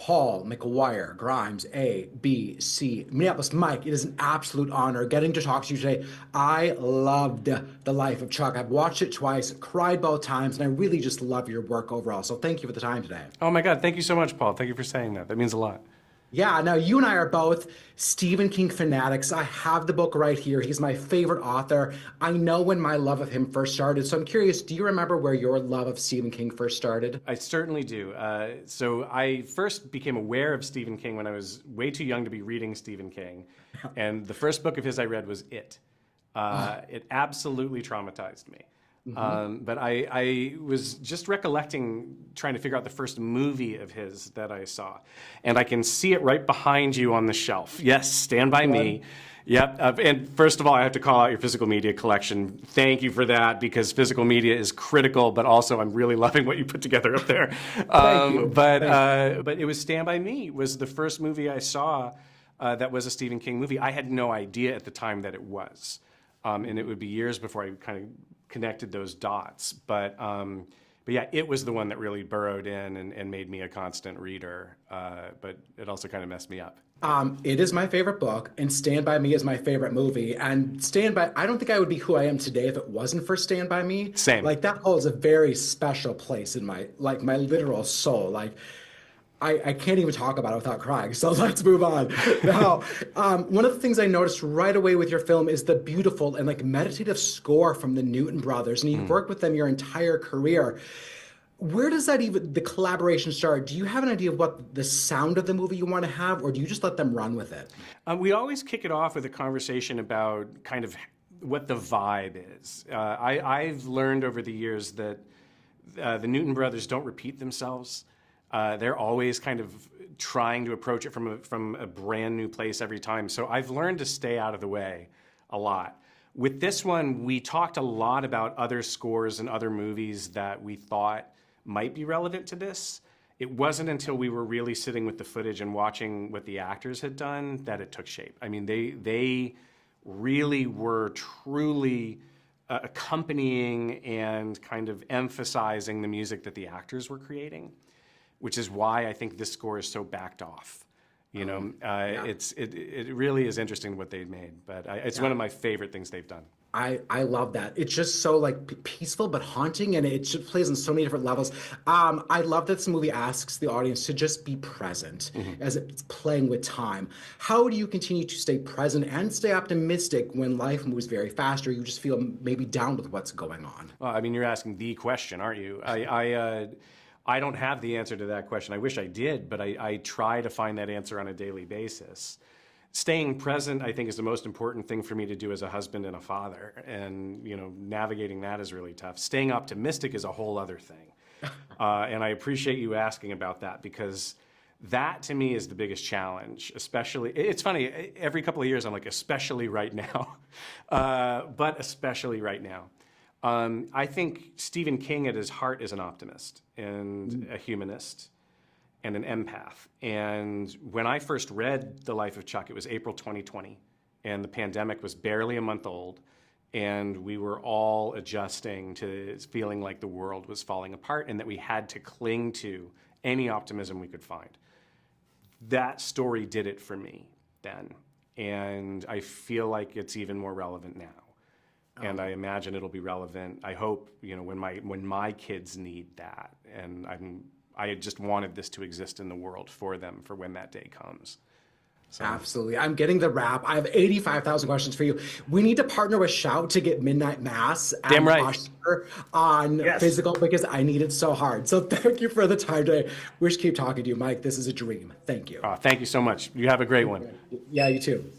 Paul, McGuire, Grimes, A, B, C, Minneapolis, Mike, it is an absolute honor getting to talk to you today. I loved The Life of Chuck. I've watched it twice, cried both times, and I really just love your work overall. So thank you for the time today. Oh my God, thank you so much, Paul. Thank you for saying that. That means a lot. Yeah, now you and I are both Stephen King fanatics. I have the book right here. He's my favorite author. I know when my love of him first started. So I'm curious, do you remember where your love of Stephen King first started? I certainly do. So I first became aware of Stephen King when I was way too young to be reading Stephen King. And the first book of his I read was It. It absolutely traumatized me. But I was just recollecting trying to figure out the first movie of his that I saw. And I can see it right behind you on the shelf. Yes, Stand By Me. Yep. And first of all, I have to call out your physical media collection. Thank you for that, because physical media is critical, but also I'm really loving what you put together up there. Thank you. But it was Stand By Me was the first movie I saw that was a Stephen King movie. I had no idea at the time that it was. And it would be years before I kind of connected those dots. But yeah, it was the one that really burrowed in and made me a constant reader. But it also kind of messed me up. It is my favorite book, and Stand By Me is my favorite movie. And I don't think I would be who I am today if it wasn't for Stand By Me. Same. Like that holds a very special place in my literal soul. Like I can't even talk about it without crying. So let's move on. Now, one of the things I noticed right away with your film is the beautiful and like meditative score from the Newton brothers, and you've worked with them your entire career. Where does the collaboration start? Do you have an idea of what the sound of the movie you want to have, or do you just let them run with it? We always kick it off with a conversation about kind of what the vibe is. I've learned over the years that the Newton brothers don't repeat themselves. They're always kind of trying to approach it from a brand new place every time. So I've learned to stay out of the way a lot. With this one, we talked a lot about other scores and other movies that we thought might be relevant to this. It wasn't until we were really sitting with the footage and watching what the actors had done that it took shape. I mean, they really were truly accompanying and kind of emphasizing the music that the actors were creating, which is why I think this score is so backed off. You know, yeah. It really is interesting what they made, but it's one of my favorite things they've done. I love that. It's just so like peaceful but haunting, and it just plays on so many different levels. I love that this movie asks the audience to just be present as it's playing with time. How do you continue to stay present and stay optimistic when life moves very fast, or you just feel maybe down with what's going on? Well, I mean, you're asking the question, aren't you? I don't have the answer to that question. I wish I did, but I try to find that answer on a daily basis. Staying present, I think, is the most important thing for me to do as a husband and a father. And, you know, navigating that is really tough. Staying optimistic is a whole other thing. And I appreciate you asking about that, because that, to me, is the biggest challenge. Especially, it's funny, every couple of years I'm like, especially right now. But especially right now. I think Stephen King at his heart is an optimist and a humanist and an empath. And when I first read The Life of Chuck, it was April 2020, and the pandemic was barely a month old, and we were all adjusting to feeling like the world was falling apart and that we had to cling to any optimism we could find. That story did it for me then, and I feel like it's even more relevant now. And I imagine it'll be relevant, I hope, you know, when my kids need that. And I just wanted this to exist in the world for them for when that day comes. So. Absolutely. I'm getting the wrap. I have 85,000 questions for you. We need to partner with Shout to get Midnight Mass Damn right. Usher on physical, because I need it so hard. So thank you for the time today. Wish to keep talking to you, Mike. This is a dream. Thank you. Thank you so much. You have a great one. Yeah, you too.